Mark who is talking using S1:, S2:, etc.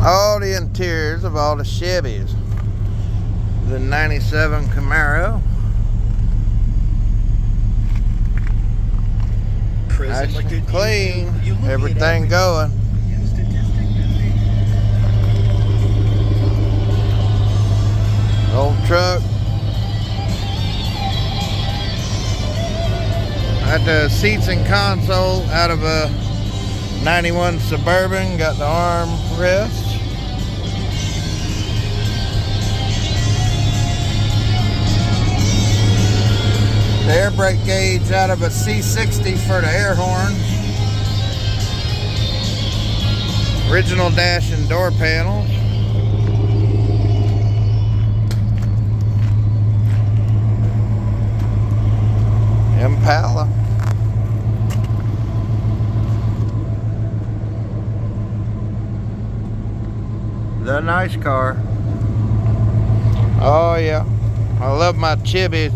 S1: all the interiors of all the Chevys. The 97 Camaro. Nice and clean. Everything going. Old truck. Got the seats and console out of a 91 Suburban. Got the arm rest. The air brake gauge out of a C60 for the air horns. Original dash and door panels. Impala. The nice car. Oh yeah. I love my Chevys.